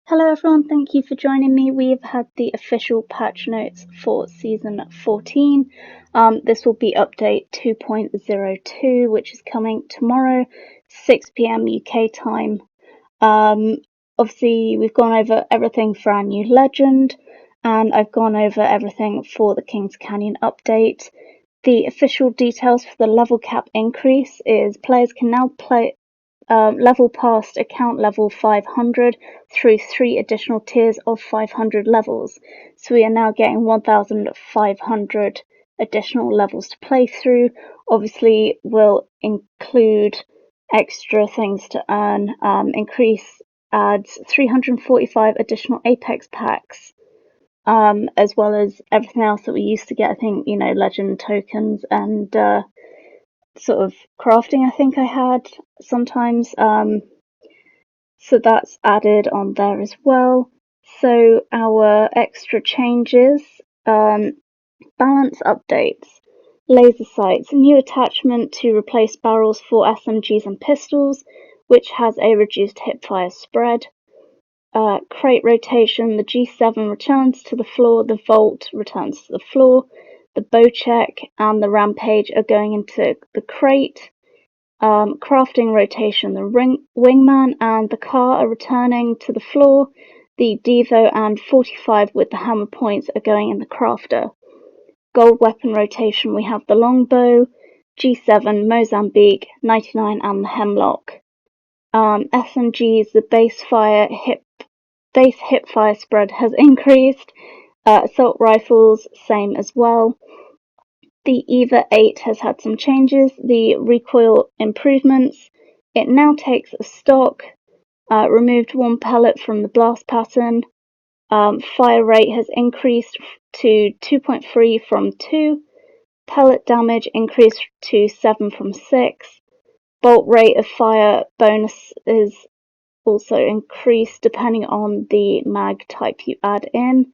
Hello everyone, thank you for joining me. We've had the official patch notes for Season 14. This will be update 2.02, which is coming tomorrow, 6 PM UK time. Obviously, we've gone over everything for our new legend, and I've gone over everything for the Kings Canyon update. The official details for the level cap increase is players can now play level past account level 500 through 3 additional tiers of 500 levels. So we are now getting 1,500 additional levels to play through. Obviously, we'll include extra things to earn. Increase adds 345 additional Apex packs, as well as everything else that we used to get. I think, legend tokens and sort of crafting I think I had sometimes, so that's added on there as well. So our extra changes, balance updates, laser sights, new attachment to replace barrels for SMGs and pistols, which has a reduced hipfire spread. Crate rotation, the G7 returns to the floor, the Vault returns to the floor, the Bocek and the Rampage are going into the crate. Crafting rotation, the Wingman and the Car are returning to the floor. The Devo and 45 with the hammer points are going in the crafter. Gold weapon rotation, we have the Longbow, G7, Mozambique, 99 and the Hemlock. SMGs, the base hipfire spread has increased. Assault rifles, same as well. The EVA 8 has had some changes. The recoil improvements. It now takes a stock. Removed 1 pellet from the blast pattern. Fire rate has increased to 2.3 from 2. Pellet damage increased to 7 from 6. Bolt rate of fire bonus is also increased depending on the mag type you add in.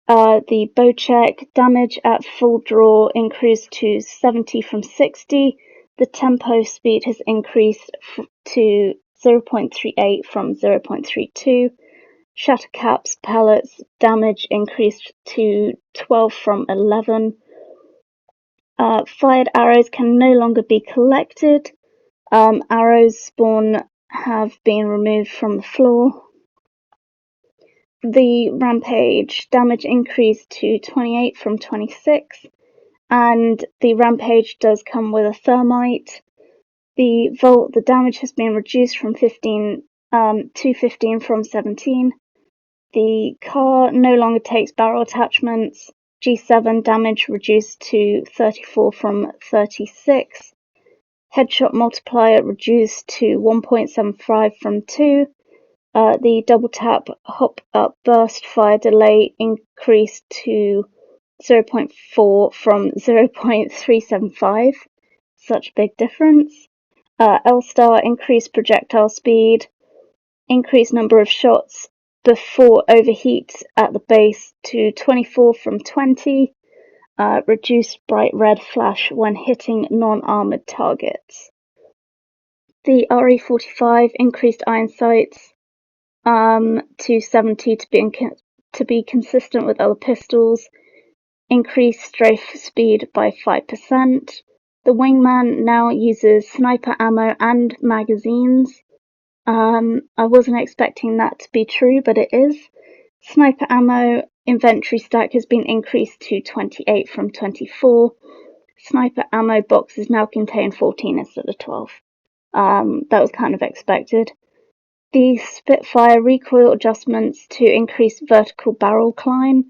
The Bocek damage at full draw increased to 70 from 60. The tempo speed has increased to 0.38 from 0.32. Shattercaps pellets damage increased to 12 from 11. Fired arrows can no longer be collected. Arrows spawn have been removed from the floor. The Rampage damage increased to 28 from 26, and the Rampage does come with a thermite. The Vault, the damage has been reduced from 15 to 15 from 17. The Car no longer takes barrel attachments. G7 damage reduced to 34 from 36. Headshot multiplier reduced to 1.75 from 2. The double tap hop up burst fire delay increased to 0.4 from 0.375. Such a big difference. L-Star increased projectile speed, increased number of shots before overheat at the base to 24 from 20. Reduced bright red flash when hitting non-armored targets. The RE45 increased iron sights to 70 to be consistent with other pistols. Increased strafe speed by 5%. The Wingman now uses sniper ammo and magazines. I wasn't expecting that to be true, but it is. Sniper ammo inventory stack has been increased to 28 from 24. Sniper ammo boxes now contain 14 instead of 12. That was kind of expected. The Spitfire recoil adjustments to increase vertical barrel climb.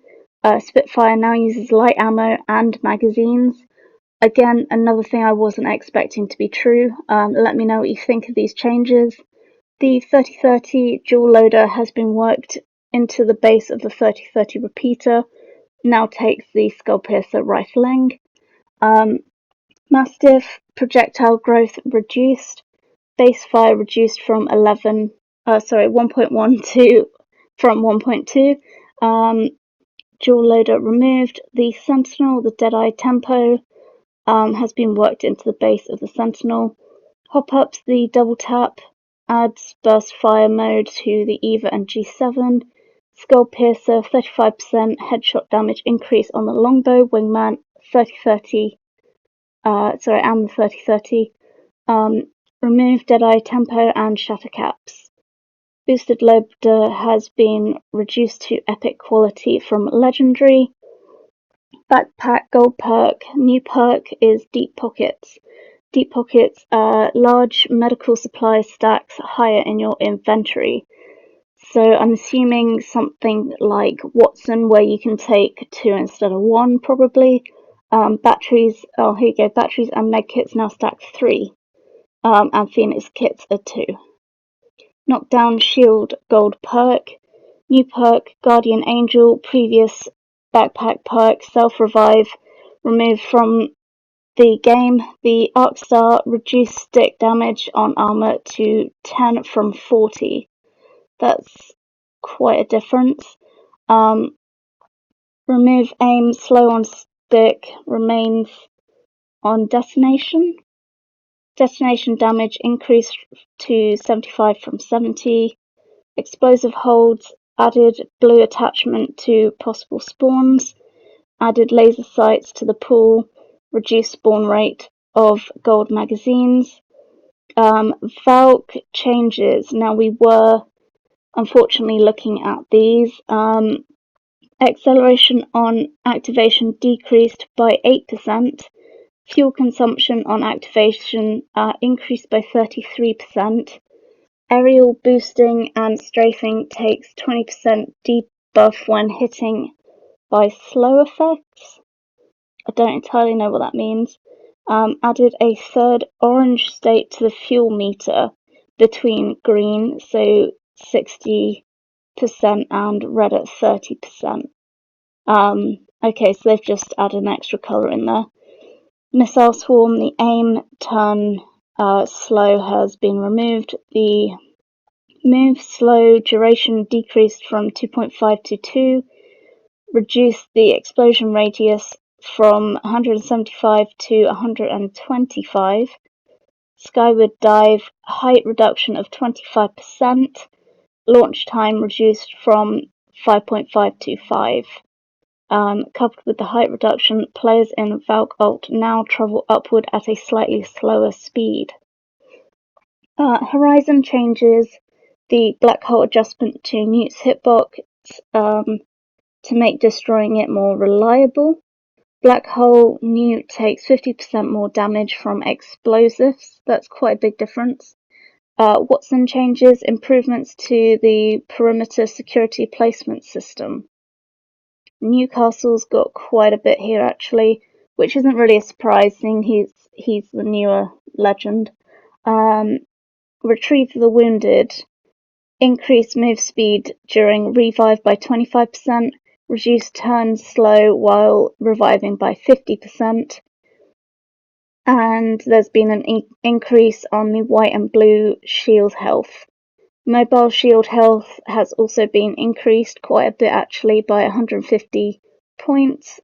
Spitfire now uses light ammo and magazines. Again, another thing I wasn't expecting to be true. Let me know what you think of these changes. The 3030 dual loader has been worked into the base of the 3030 repeater. Now takes the Skull Piercer rifling. Mastiff projectile growth reduced. Base fire reduced from 1.12 from 1.2. Dual loader removed. The Sentinel, the Deadeye tempo, has been worked into the base of the Sentinel. Hop ups, the double tap adds burst fire mode to the Eva and G7. Skull Piercer, 35% headshot damage increase on the longbow, wingman, 30-30, and the 30-30. Remove Deadeye Tempo and Shatter Caps. Boosted loader has been reduced to epic quality from legendary. Backpack gold perk. New perk is Deep Pockets. Deep Pockets are large medical supply stacks higher in your inventory. So I'm assuming something like Watson, where you can take 2 instead of 1, probably. Batteries, oh here you go, batteries and medkits now stack 3. And Phoenix kits are 2. Knockdown Shield gold perk. New perk, Guardian Angel. Previous backpack perk, Self Revive, removed from the game. The Arc Star, reduced stick damage on armor to 10 from 40. That's quite a difference. Remove aim, slow on stick, remains on destination. Destination damage increased to 75 from 70. Explosive holds, added blue attachment to possible spawns. Added laser sights to the pool, reduced spawn rate of gold magazines. Valk Changes. Now we were unfortunately looking at these. Acceleration on activation decreased by 8%. Fuel consumption on activation increased by 33%. Aerial boosting and strafing takes 20% debuff when hitting by slow effects. I don't entirely know what that means. Added a third orange state to the fuel meter between green, so 60%, and red at 30%. Okay, so they've just added an extra colour in there. Missile Swarm, the aim turn slow has been removed. The move slow duration decreased from 2.5 to 2. Reduced the explosion radius from 175 to 125. Skyward dive, height reduction of 25%. Launch time reduced from 5.5 to 5. Coupled with the height reduction, players in Valk Ult now travel upward at a slightly slower speed. Horizon changes the black hole adjustment to Newt's hitbox to make destroying it more reliable. Black hole Newt takes 50% more damage from explosives. That's quite a big difference. Watson changes improvements to the perimeter security placement system. Newcastle's got quite a bit here actually, which isn't really a surprise seeing he's the newer legend. Retrieve the wounded. Increase move speed during revive by 25%. Reduce turns slow while reviving by 50%. And there's been an increase on the white and blue shield health. Mobile shield health has also been increased quite a bit actually by 150 points.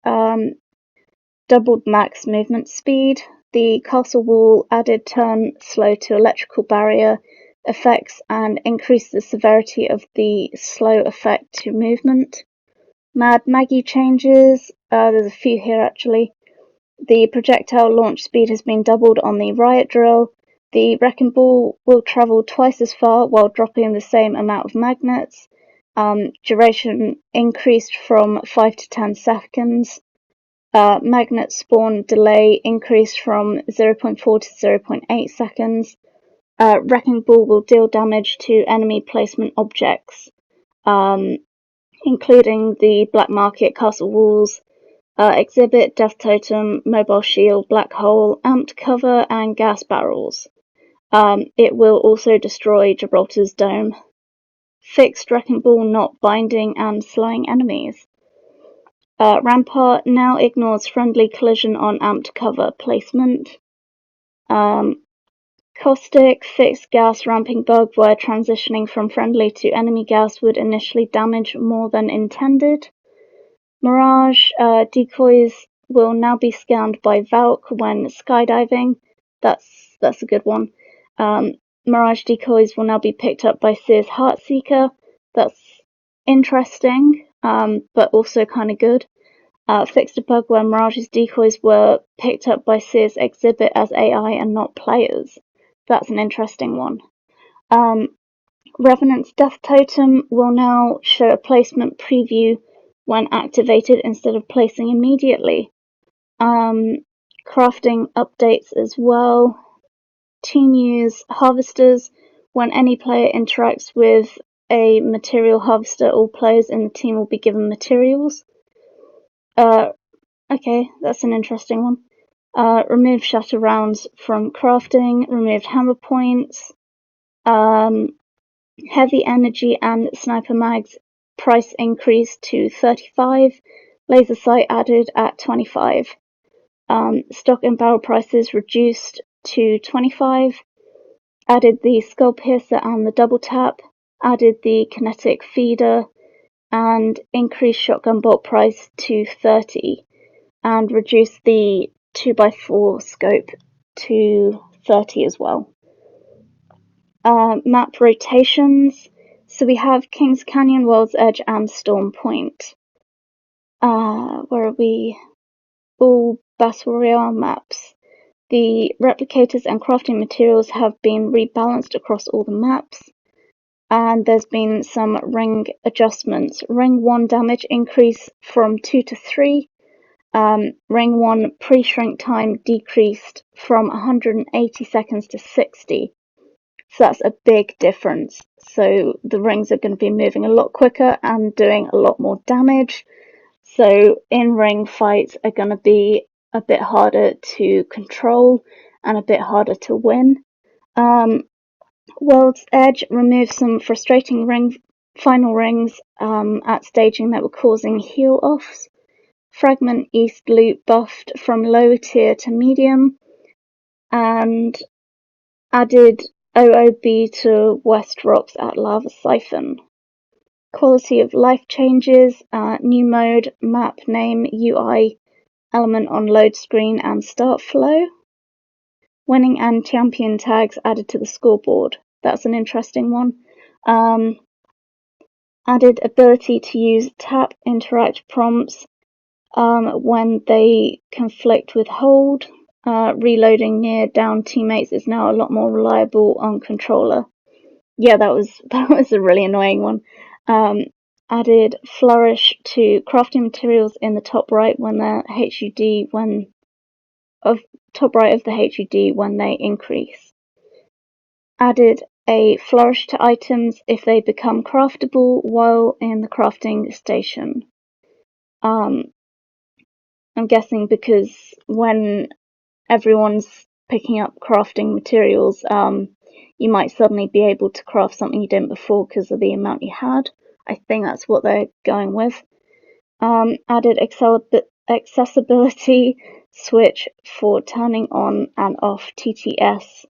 Doubled max movement speed. The castle wall added turn slow to electrical barrier effects and increased the severity of the slow effect to movement. Mad Maggie changes. There's a few here actually. The projectile launch speed has been doubled on the riot drill. The wrecking ball will travel twice as far while dropping the same amount of magnets. Duration increased from 5 to 10 seconds. Magnet spawn delay increased from 0.4 to 0.8 seconds. Wrecking ball will deal damage to enemy placement objects, including the black market, castle walls, exhibit, death totem, mobile shield, black hole, amped cover, and gas barrels. It will also destroy Gibraltar's dome. Fixed wrecking ball not binding and slowing enemies. Rampart now ignores friendly collision on amped cover placement. Caustic, fixed gas ramping bug where transitioning from friendly to enemy gas would initially damage more than intended. Mirage, decoys will now be scanned by Valk when skydiving. That's a good one. Mirage decoys will now be picked up by Seer's Heartseeker. That's interesting, but also kind of good. Fixed a bug where Mirage's decoys were picked up by Seer's Exhibit as AI and not players. That's an interesting one. Revenant's Death Totem will now show a placement preview when activated instead of placing immediately. Crafting updates as well. Team use harvesters. When any player interacts with a material harvester, all players in the team will be given materials. Okay, that's an interesting one. Remove shatter rounds from crafting. Removed hammer points. Heavy energy and sniper mags price increased to 35. Laser sight added at 25. Stock and barrel prices reduced to 25. Added the skull piercer and the double tap. Added the kinetic feeder and increased shotgun bolt price to 30. And reduced the 2x4 scope to 30 as well. Map rotations. So we have Kings Canyon, World's Edge, and Storm Point. Where are we? All Battle Royale maps. The replicators and crafting materials have been rebalanced across all the maps. And there's been some ring adjustments. Ring 1 damage increase from 2 to 3. Ring 1 pre-shrink time decreased from 180 seconds to 60. So that's a big difference. So the rings are going to be moving a lot quicker and doing a lot more damage. So in-ring fights are going to be a bit harder to control and a bit harder to win. World's Edge removed some frustrating final rings at staging that were causing heal-offs. Fragment East loot buffed from lower tier to medium. And added OOB to West drops at Lava Siphon. Quality of life changes, new mode, map name, UI, element on load screen and start flow. Winning and champion tags added to the scoreboard. That's an interesting one. Added ability to use tap interact prompts when they conflict with hold. Reloading near down teammates is now a lot more reliable on controller. Yeah, that was a really annoying one. Added flourish to crafting materials in the top right when they're top right of the HUD when they increase. Added a flourish to items if they become craftable while in the crafting station. I'm guessing because when everyone's picking up crafting materials, you might suddenly be able to craft something you didn't before because of the amount you had. I think that's what they're going with. Added accessibility switch for turning on and off TTS,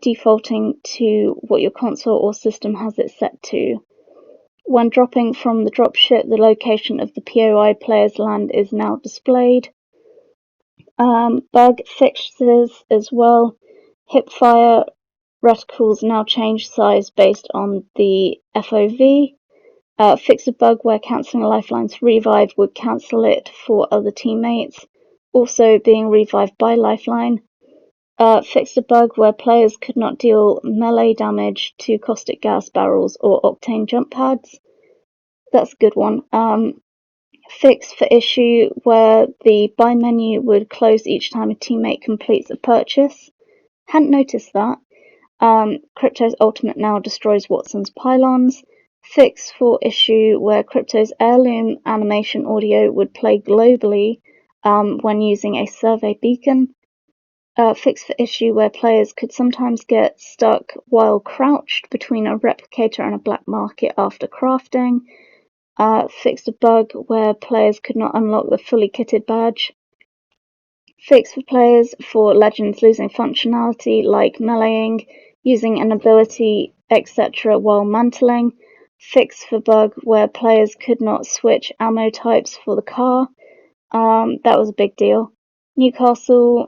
defaulting to what your console or system has it set to. When dropping from the dropship, the location of the POI player's land is now displayed. Bug fixes as well. Hipfire reticles now change size based on the FOV. Fix a bug where cancelling a lifeline's revive would cancel it for other teammates, also being revived by lifeline. Fixed a bug where players could not deal melee damage to caustic gas barrels or octane jump pads. That's a good one. Fix for issue where the buy menu would close each time a teammate completes a purchase. Hadn't noticed that. Crypto's ultimate now destroys Watson's pylons. Fix for issue where Crypto's heirloom animation audio would play globally when using a survey beacon. Fix for issue where players could sometimes get stuck while crouched between a replicator and a black market after crafting. Fixed a bug where players could not unlock the fully kitted badge. Fix for players for legends losing functionality like meleeing, using an ability, etc. while mantling. Fix for bug where players could not switch ammo types for the car. That was a big deal. Newcastle,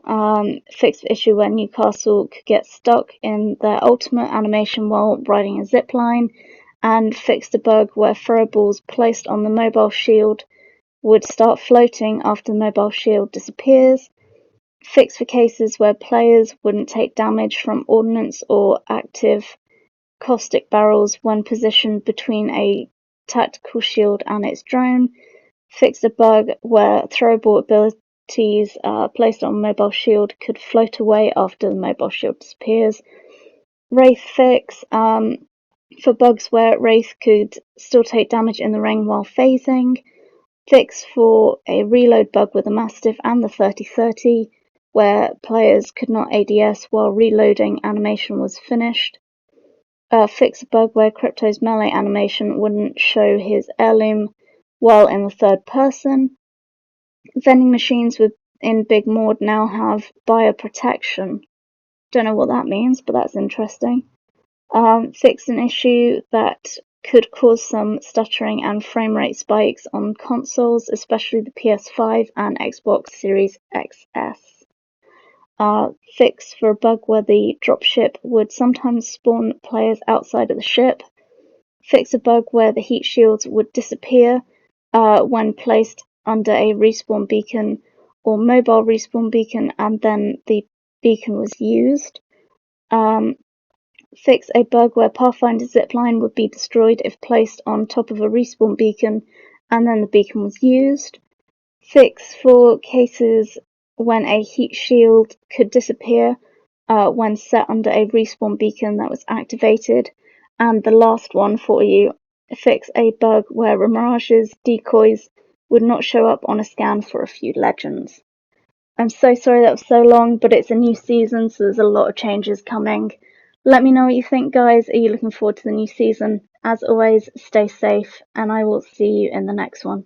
fixed the issue where Newcastle could get stuck in their ultimate animation while riding a zipline, and fixed a bug where throwables placed on the mobile shield would start floating after the mobile shield disappears. Fixed for cases where players wouldn't take damage from ordnance or active caustic barrels when positioned between a tactical shield and its drone. Fixed a bug where throwable abilities placed on a mobile shield could float away after the mobile shield disappears. Wraith fix for bugs where Wraith could still take damage in the ring while phasing. Fix for a reload bug with the Mastiff and the 30-30, where players could not ADS while reloading animation was finished. Fix a bug where Crypto's melee animation wouldn't show his heirloom while in the third person. Vending machines in Big Maud now have bioprotection. Don't know what that means, but that's interesting. Fix an issue that could cause some stuttering and frame rate spikes on consoles, especially the PS5 and Xbox Series XS. Fix for a bug where the dropship would sometimes spawn players outside of the ship. Fix a bug where the heat shields would disappear when placed under a respawn beacon or mobile respawn beacon and then the beacon was used. Fix a bug where Pathfinder's zipline would be destroyed if placed on top of a respawn beacon and then the beacon was used. Fix for cases when a heat shield could disappear when set under a respawn beacon that was activated. And the last one for you, fix a bug where Mirage's decoys would not show up on a scan for a few legends. I'm so sorry that was so long, but it's a new season, so there's a lot of changes coming. Let me know what you think, guys. Are you looking forward to the new season? As always, stay safe, and I will see you in the next one.